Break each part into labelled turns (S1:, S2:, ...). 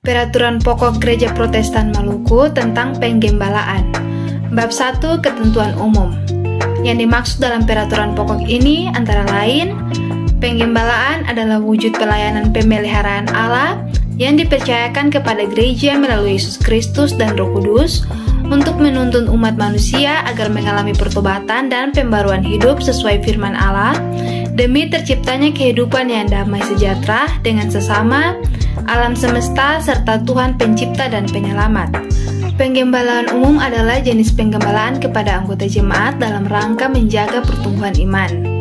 S1: Peraturan Pokok Gereja Protestan Maluku tentang Penggembalaan. Bab 1 Ketentuan Umum. Yang dimaksud dalam peraturan pokok ini antara lain, penggembalaan adalah wujud pelayanan pemeliharaan Allah yang dipercayakan kepada gereja melalui Yesus Kristus dan Roh Kudus untuk menuntun umat manusia agar mengalami pertobatan dan pembaruan hidup sesuai firman Allah demi terciptanya kehidupan yang damai sejahtera dengan sesama, alam semesta, serta Tuhan Pencipta dan Penyelamat. Penggembalaan umum adalah jenis penggembalaan kepada anggota jemaat dalam rangka menjaga pertumbuhan iman.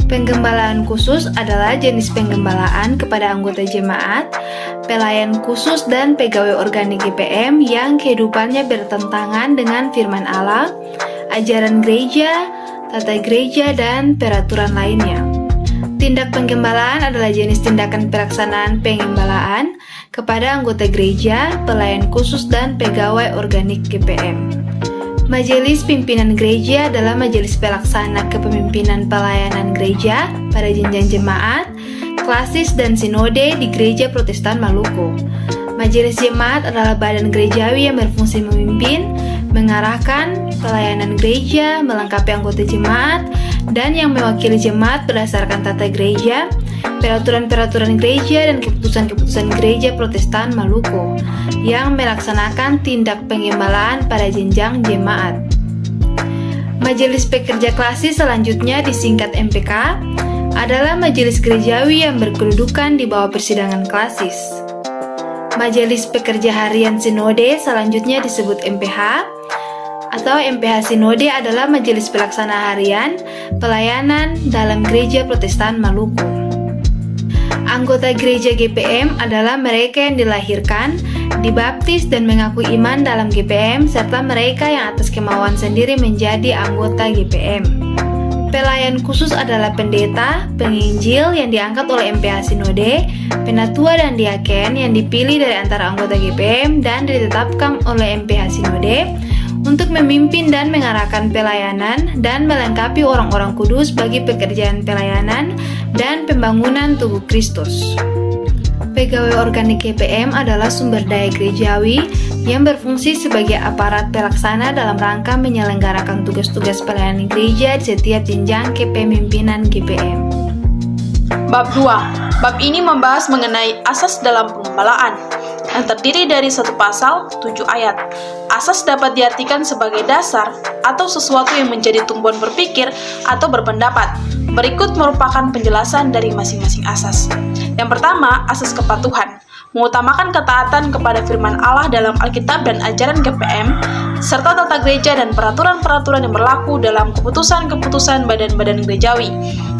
S1: Penggembalaan khusus adalah jenis penggembalaan kepada anggota jemaat, pelayan khusus dan pegawai organik GPM yang kehidupannya bertentangan dengan firman Allah, ajaran gereja, tata gereja, dan peraturan lainnya. Tindak penggembalaan adalah jenis tindakan pelaksanaan penggembalaan kepada anggota gereja, pelayan khusus, dan pegawai organik GPM. Majelis Pimpinan Gereja adalah majelis pelaksana kepemimpinan pelayanan gereja pada jenjang jemaat, klasis, dan sinode di Gereja Protestan Maluku. Majelis Jemaat adalah badan gerejawi yang berfungsi memimpin, mengarahkan pelayanan gereja, melengkapi anggota jemaat, dan yang mewakili jemaat berdasarkan tata gereja, peraturan-peraturan gereja, dan keputusan-keputusan Gereja Protestan Maluku yang melaksanakan tindak penggembalaan pada jenjang jemaat. Majelis Pekerja Klasis selanjutnya disingkat MPK adalah majelis gerejawi yang berkedudukan di bawah persidangan klasis. Majelis Pekerja Harian Sinode selanjutnya disebut MPH atau MPH Sinode adalah majelis pelaksana harian pelayanan dalam Gereja Protestan Maluku. Anggota gereja GPM adalah mereka yang dilahirkan, dibaptis, dan mengaku iman dalam GPM serta mereka yang atas kemauan sendiri menjadi anggota GPM. Pelayan khusus adalah pendeta, penginjil yang diangkat oleh MPH Sinode, penatua dan diaken yang dipilih dari antara anggota GPM dan ditetapkan oleh MPH Sinode untuk memimpin dan mengarahkan pelayanan dan melengkapi orang-orang kudus bagi pekerjaan pelayanan dan pembangunan tubuh Kristus. Pegawai organik GPM adalah sumber daya gerejawi yang berfungsi sebagai aparat pelaksana dalam rangka menyelenggarakan tugas-tugas pelayanan gereja di setiap jenjang kepemimpinan GPM.
S2: Bab 2. Bab ini membahas mengenai asas dalam penggembalaan yang terdiri dari 1 pasal, 7 ayat. Asas dapat diartikan sebagai dasar atau sesuatu yang menjadi tumpuan berpikir atau berpendapat. Berikut merupakan penjelasan dari masing-masing asas. Yang pertama, asas kepatuhan, mengutamakan ketaatan kepada firman Allah dalam Alkitab dan ajaran GPM, serta tata gereja dan peraturan-peraturan yang berlaku dalam keputusan-keputusan badan-badan gerejawi.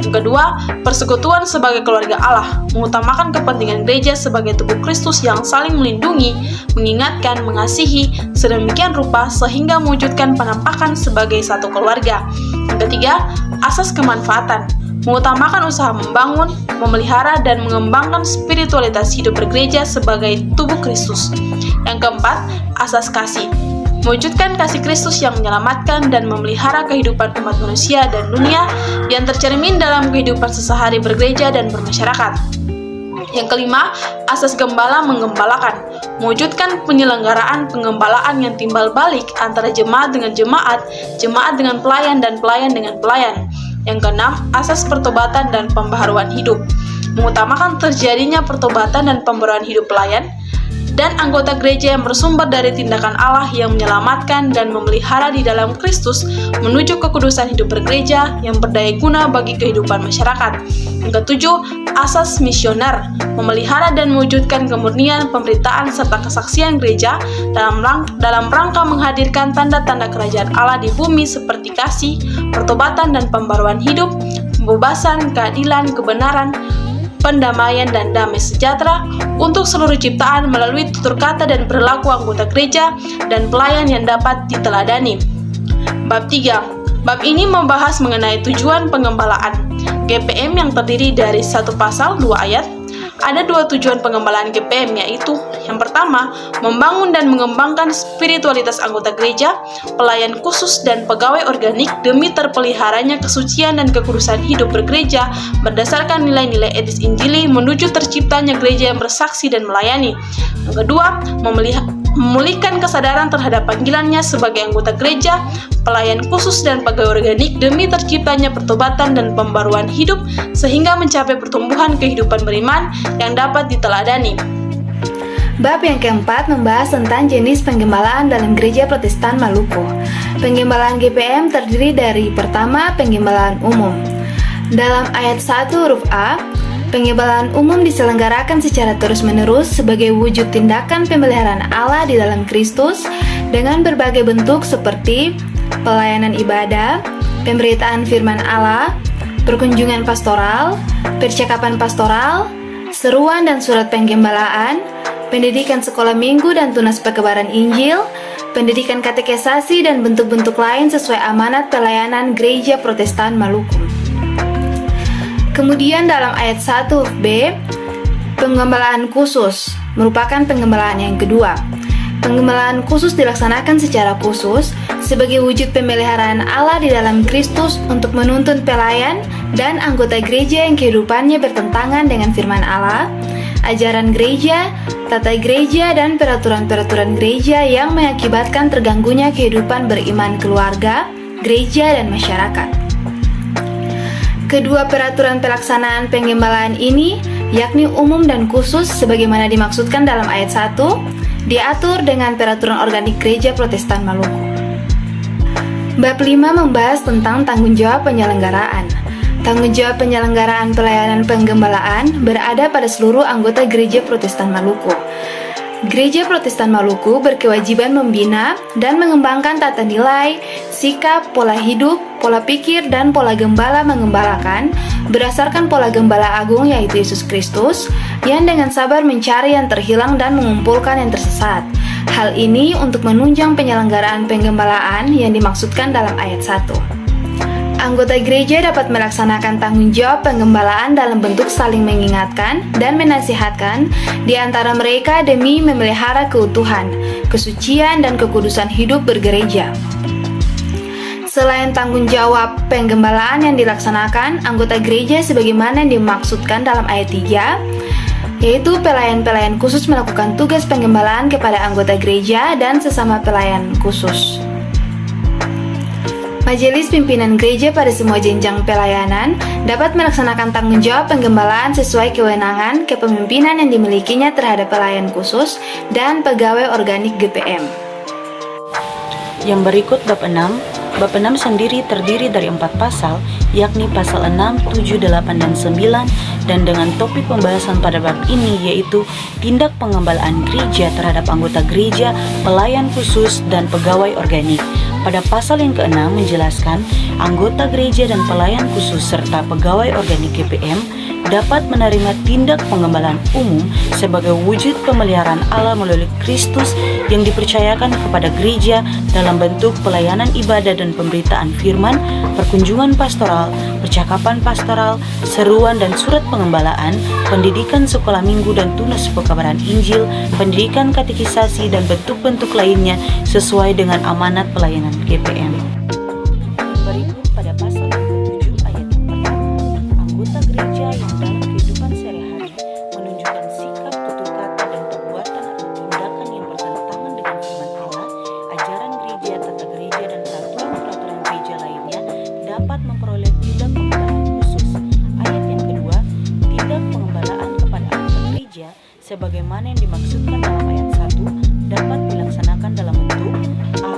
S2: Yang kedua, persekutuan sebagai keluarga Allah, mengutamakan kepentingan gereja sebagai tubuh Kristus yang saling melindungi, mengingatkan, mengasihi, sedemikian rupa sehingga mewujudkan penampakan sebagai satu keluarga. Yang ketiga, asas kemanfaatan, mengutamakan usaha membangun, memelihara, dan mengembangkan spiritualitas hidup bergereja sebagai tubuh Kristus. Yang keempat, asas kasih, mewujudkan kasih Kristus yang menyelamatkan dan memelihara kehidupan umat manusia dan dunia yang tercermin dalam kehidupan sehari-hari bergereja dan bermasyarakat. Yang kelima, asas gembala menggembalakan, mewujudkan penyelenggaraan penggembalaan yang timbal balik antara jemaat dengan jemaat, jemaat dengan pelayan, dan pelayan dengan pelayan. Yang keenam, asas pertobatan dan pembaharuan hidup, mengutamakan terjadinya pertobatan dan pembaharuan hidup pelayan dan anggota gereja yang bersumber dari tindakan Allah yang menyelamatkan dan memelihara di dalam Kristus menuju kekudusan hidup bergereja yang berdaya guna bagi kehidupan masyarakat. Yang ketujuh, asas misioner, memelihara dan mewujudkan kemurnian pemberitaan serta kesaksian gereja dalam rangka menghadirkan tanda-tanda kerajaan Allah di bumi seperti kasih, pertobatan dan pembaruan hidup, pembebasan, keadilan, kebenaran, pendamaian, dan damai sejahtera untuk seluruh ciptaan melalui tutur kata dan perilaku anggota gereja dan pelayan yang dapat diteladani. Bab 3. Bab ini membahas mengenai tujuan penggembalaan GPM yang terdiri dari 1 pasal, 2 ayat, Ada 2 tujuan pengembalaan GPM, yaitu yang pertama, membangun dan mengembangkan spiritualitas anggota gereja, pelayan khusus dan pegawai organik demi terpeliharanya kesucian dan kekudusan hidup bergereja berdasarkan nilai-nilai etis Injili menuju terciptanya gereja yang bersaksi dan melayani. Yang kedua, memulihkan kesadaran terhadap panggilannya sebagai anggota gereja, pelayan khusus dan pegawai organik demi terciptanya pertobatan dan pembaruan hidup sehingga mencapai pertumbuhan kehidupan beriman yang dapat diteladani.
S1: Bab yang keempat membahas tentang jenis penggembalaan dalam Gereja Protestan Maluku. Penggembalaan GPM terdiri dari pertama, penggembalaan umum. Dalam ayat 1 huruf A, penggembalaan umum diselenggarakan secara terus-menerus sebagai wujud tindakan pemeliharaan Allah di dalam Kristus dengan berbagai bentuk seperti pelayanan ibadah, pemberitaan firman Allah, perkunjungan pastoral, percakapan pastoral, seruan dan surat penggembalaan, pendidikan sekolah minggu dan tunas perkabaran Injil, pendidikan katekisasi dan bentuk-bentuk lain sesuai amanat pelayanan Gereja Protestan Maluku. Kemudian dalam ayat 1 B, penggembalaan khusus merupakan penggembalaan yang kedua. Penggembalaan khusus dilaksanakan secara khusus sebagai wujud pemeliharaan Allah di dalam Kristus untuk menuntun pelayan dan anggota gereja yang kehidupannya bertentangan dengan firman Allah, ajaran gereja, tata gereja, dan peraturan-peraturan gereja yang mengakibatkan terganggunya kehidupan beriman keluarga, gereja, dan masyarakat. Kedua peraturan pelaksanaan penggembalaan ini, yakni umum dan khusus sebagaimana dimaksudkan dalam ayat 1, diatur dengan peraturan organik Gereja Protestan Maluku. Bab 5 membahas tentang tanggung jawab penyelenggaraan. Tanggung jawab penyelenggaraan pelayanan penggembalaan berada pada seluruh anggota Gereja Protestan Maluku. Gereja Protestan Maluku berkewajiban membina dan mengembangkan tata nilai, sikap, pola hidup, pola pikir, dan pola gembala mengembalakan berdasarkan pola gembala agung yaitu Yesus Kristus yang dengan sabar mencari yang terhilang dan mengumpulkan yang tersesat. Hal ini untuk menunjang penyelenggaraan penggembalaan yang dimaksudkan dalam ayat 1. Anggota gereja dapat melaksanakan tanggung jawab penggembalaan dalam bentuk saling mengingatkan dan menasihatkan di antara mereka demi memelihara keutuhan, kesucian, dan kekudusan hidup bergereja. Selain tanggung jawab penggembalaan yang dilaksanakan anggota gereja sebagaimana yang dimaksudkan dalam ayat 3, yaitu pelayan-pelayan khusus melakukan tugas penggembalaan kepada anggota gereja dan sesama pelayan khusus. Majelis pimpinan gereja pada semua jenjang pelayanan dapat melaksanakan tanggung jawab penggembalaan sesuai kewenangan kepemimpinan yang dimilikinya terhadap pelayan khusus dan pegawai organik GPM.
S3: Yang berikut bab 6. Bab 6 sendiri terdiri dari 4 pasal, yakni pasal 6, 7, 8, dan 9, dan dengan topik pembahasan pada bab ini yaitu tindak pengembalaan gereja terhadap anggota gereja, pelayan khusus, dan pegawai organik. Pada pasal yang ke-6 menjelaskan anggota gereja dan pelayan khusus serta pegawai organik GPM dapat menerima tindak penggembalaan umum sebagai wujud pemeliharaan Allah melalui Kristus yang dipercayakan kepada gereja dalam bentuk pelayanan ibadah dan pemberitaan firman, perkunjungan pastoral, percakapan pastoral, seruan dan surat pengembalaan, pendidikan sekolah minggu dan tunas pekabaran Injil, pendidikan katekisasi dan bentuk-bentuk lainnya sesuai dengan amanat pelayanan GPM. Berikut pada pasal yang ke-7 ayat yang pertama, anggota gereja yang dalam kehidupan sehari-hari menunjukkan sikap, tutur kata, dan perbuatan atau tindakan yang bertentangan dengan firman Allah, ajaran gereja, tata gereja, dan peraturan-peraturan gereja lainnya dapat memperoleh tindak pengembalaan khusus. Ayat yang kedua, tindak pengembalaan kepada anggota gereja sebagaimana yang dimaksudkan dalam ayat 1 dapat dilaksanakan dalam bentuk A.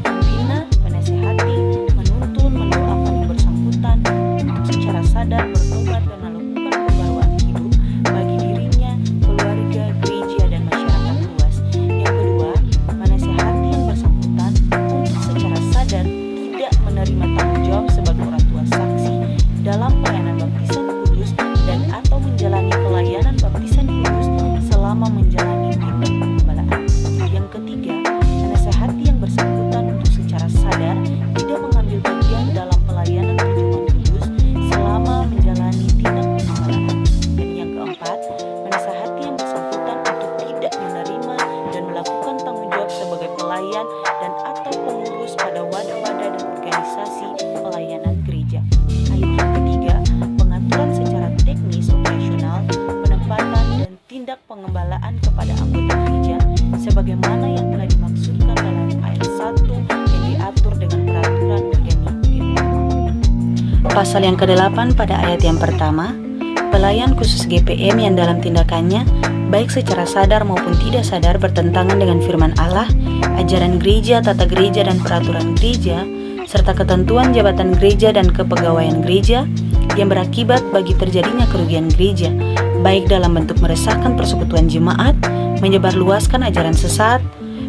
S3: Membina, menasihati, menuntun, mendoakan yang bersangkutan untuk secara sadar bertobat dan melakukan pembaruan hidup bagi dirinya, keluarga, gereja, dan masyarakat luas. Yang kedua, menasihati yang bersangkutan untuk secara sadar tidak menerima tanggung jawab sebagai orang tua saksi dalam pelayanan baptisan kudus dan atau menjalani pelayanan baptisan kudus selama menjalani tindak pengembalaan kepada anggota gereja sebagaimana yang telah dimaksudkan dalam ayat 1 yang diatur dengan peraturan organik GPM. Pasal yang ke-8 pada ayat yang pertama, pelayan khusus GPM yang dalam tindakannya baik secara sadar maupun tidak sadar bertentangan dengan firman Allah, ajaran gereja, tata gereja dan peraturan gereja, serta ketentuan jabatan gereja dan kepegawaian gereja yang berakibat bagi terjadinya kerugian gereja, baik dalam bentuk meresahkan persekutuan jemaat, menyebarluaskan ajaran sesat,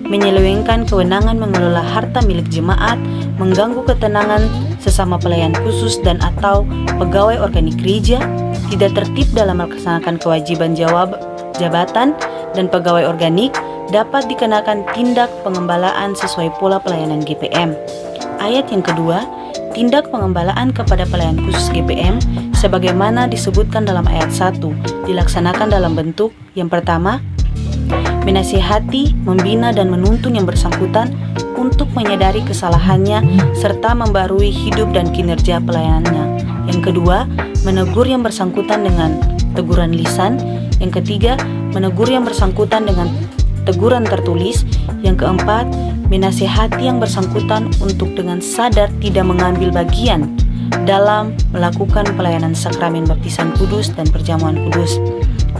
S3: menyelewengkan kewenangan mengelola harta milik jemaat, mengganggu ketenangan sesama pelayan khusus dan atau pegawai organik gereja, tidak tertib dalam melaksanakan kewajiban jabatan dan pegawai organik, dapat dikenakan tindak pengembalaan sesuai pola pelayanan GPM. Ayat yang kedua, tindak pengembalaan kepada pelayan khusus GPM sebagaimana disebutkan dalam ayat 1 dilaksanakan dalam bentuk yang pertama, menasihati, membina dan menuntun yang bersangkutan untuk menyadari kesalahannya serta membarui hidup dan kinerja pelayanannya. Yang kedua, menegur yang bersangkutan dengan teguran lisan. Yang ketiga, menegur yang bersangkutan dengan teguran tertulis. Yang keempat, menasihati yang bersangkutan untuk dengan sadar tidak mengambil bagian dalam melakukan pelayanan sakramen baptisan kudus dan perjamuan kudus.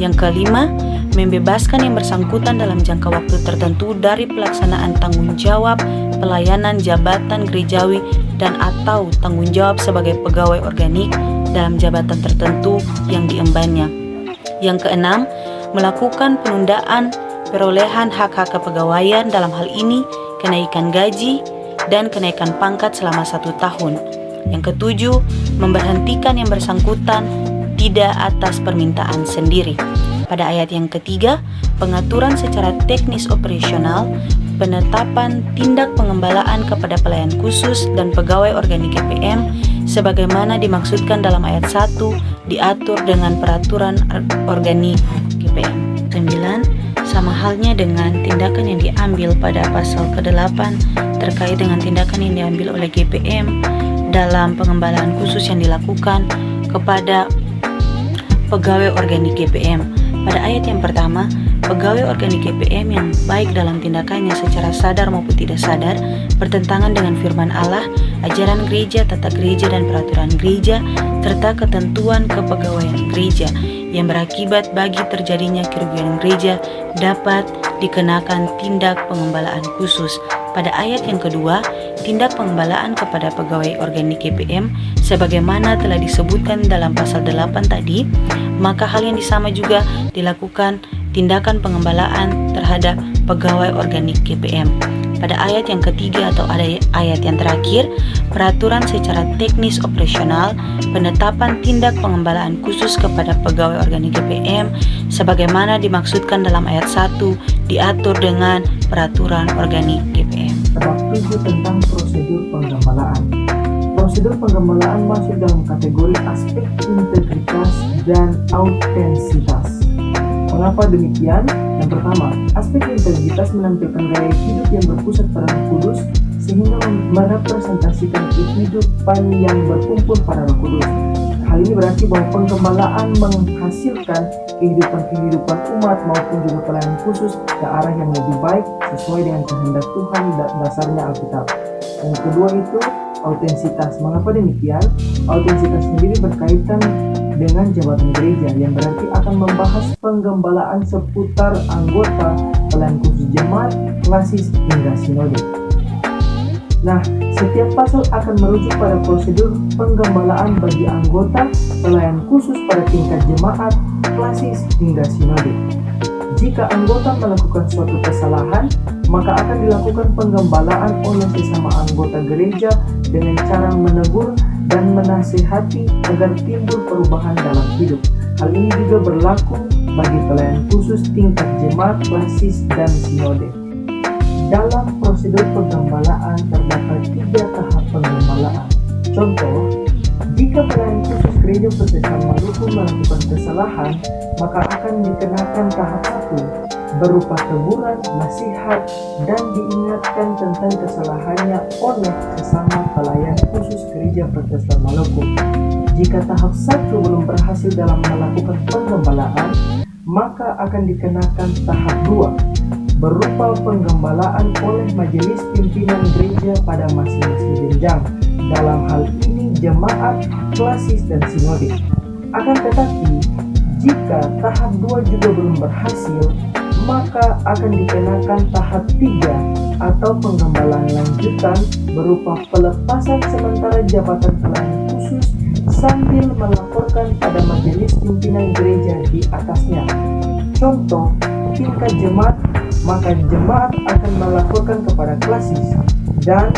S3: Yang kelima, membebaskan yang bersangkutan dalam jangka waktu tertentu dari pelaksanaan tanggung jawab pelayanan jabatan gerejawi dan atau tanggung jawab sebagai pegawai organik dalam jabatan tertentu yang diembannya. Yang keenam, melakukan penundaan perolehan hak-hak kepegawaian, dalam hal ini kenaikan gaji dan kenaikan pangkat selama 1 tahun. Yang ketujuh, memberhentikan yang bersangkutan tidak atas permintaan sendiri. Pada ayat yang ketiga, pengaturan secara teknis operasional, penetapan tindak pengembalaan kepada pelayan khusus dan pegawai organik GPM sebagaimana dimaksudkan dalam ayat 1 diatur dengan peraturan organik GPM. 9. Sama halnya dengan tindakan yang diambil pada pasal ke-8 terkait dengan tindakan yang diambil oleh GPM dalam pengembalaan khusus yang dilakukan kepada pegawai organik GPM. Pada ayat yang pertama, pegawai organik GPM yang baik dalam tindakannya secara sadar maupun tidak sadar bertentangan dengan firman Allah, ajaran gereja, tata gereja dan peraturan gereja, serta ketentuan kepegawaian gereja yang berakibat bagi terjadinya kerugian gereja dapat dikenakan tindak pengembalaan khusus. Pada ayat yang kedua, tindak pengembalaan kepada pegawai organik GPM sebagaimana telah disebutkan dalam pasal 8 tadi, maka hal yang sama juga dilakukan tindakan pengembalaan terhadap pegawai organik GPM. Pada ayat yang ketiga atau ayat yang terakhir, peraturan secara teknis operasional, penetapan tindak pengembalaan khusus kepada pegawai organik GPM sebagaimana dimaksudkan dalam ayat 1 diatur dengan peraturan organik GPM.
S4: Bab 7 tentang prosedur penggembalaan. Prosedur penggembalaan masuk dalam kategori aspek integritas dan autentisitas. Mengapa demikian? Yang pertama, aspek integritas menampilkan gaya hidup yang berpusat pada Roh Kudus sehingga merepresentasikan kehidupan yang berkumpul pada Roh Kudus. Hal ini berarti bahwa penggembalaan menghasilkan kehidupan umat maupun juga pelayanan khusus ke arah yang lebih baik sesuai dengan kehendak Tuhan dan dasarnya Alkitab. Yang kedua itu autentisitas. Mengapa demikian? Autentisitas sendiri berkaitan dengan jabatan gereja yang berarti akan membahas penggembalaan seputar anggota, pelayan khusus jemaat, klasis hingga sinode. Nah, setiap pasal akan merujuk pada prosedur penggembalaan bagi anggota, pelayan khusus pada tingkat jemaat, klasis hingga sinode. Jika anggota melakukan suatu kesalahan, maka akan dilakukan penggembalaan oleh sesama anggota gereja dengan cara menegur dan menasihati agar timbul perubahan dalam hidup. Hal ini juga berlaku bagi pelayan khusus tingkat jemaat, klasis, dan sinode. Dalam prosedur penggembalaan terdapat 3 tahap penggembalaan. Contoh, jika pelayan khusus gereja Protestan Maluku melakukan kesalahan, maka akan dikenakan tahap 1 berupa teguran, nasihat, dan diingatkan tentang kesalahannya oleh sesama pelayan khusus gereja Protestan Maluku. Jika tahap 1 belum berhasil dalam melakukan penggembalaan, maka akan dikenakan tahap 2 berupa penggembalaan oleh majelis pimpinan gereja pada masing-masing jenjang, dalam hal ini jemaat, klasis, dan sinode. Akan tetapi, jika tahap 2 juga belum berhasil, maka akan dikenakan tahap 3 atau penggembalaan lanjutan berupa pelepasan sementara jabatan pelayan khusus sambil melaporkan pada majelis pimpinan gereja di atasnya. Contoh, tingkat jemaat, maka jemaat akan melaporkan kepada klasis, dan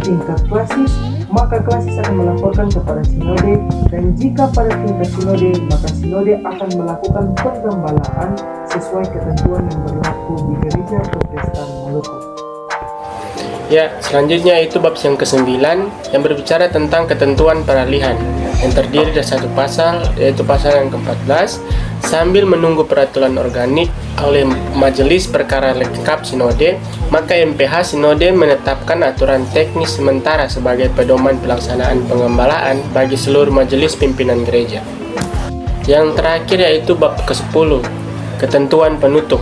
S4: tingkat klasis, maka klasis akan melaporkan kepada sinode, dan jika pada tingkat sinode, maka sinode akan melakukan penggembalaan sesuai ketentuan yang berlaku di Gereja Protestan Maluku.
S5: Ya, selanjutnya itu bab yang ke-9 yang berbicara tentang ketentuan peralihan yang terdiri dari satu pasal, yaitu pasal yang ke-14. Sambil menunggu peraturan organik oleh Majelis Perkara Lengkap Sinode, maka MPH Sinode menetapkan aturan teknis sementara sebagai pedoman pelaksanaan penggembalaan bagi seluruh majelis pimpinan gereja. Yang terakhir yaitu bab ke-10, ketentuan penutup,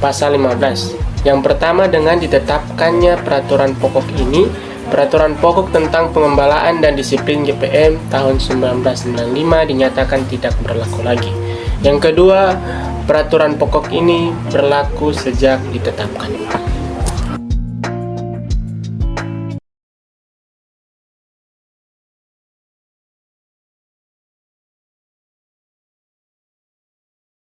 S5: pasal 15. Yang pertama, dengan ditetapkannya peraturan pokok ini, peraturan pokok tentang pengembalaan dan disiplin GPM tahun 1995 dinyatakan tidak berlaku lagi. Yang kedua, peraturan pokok ini berlaku sejak ditetapkan.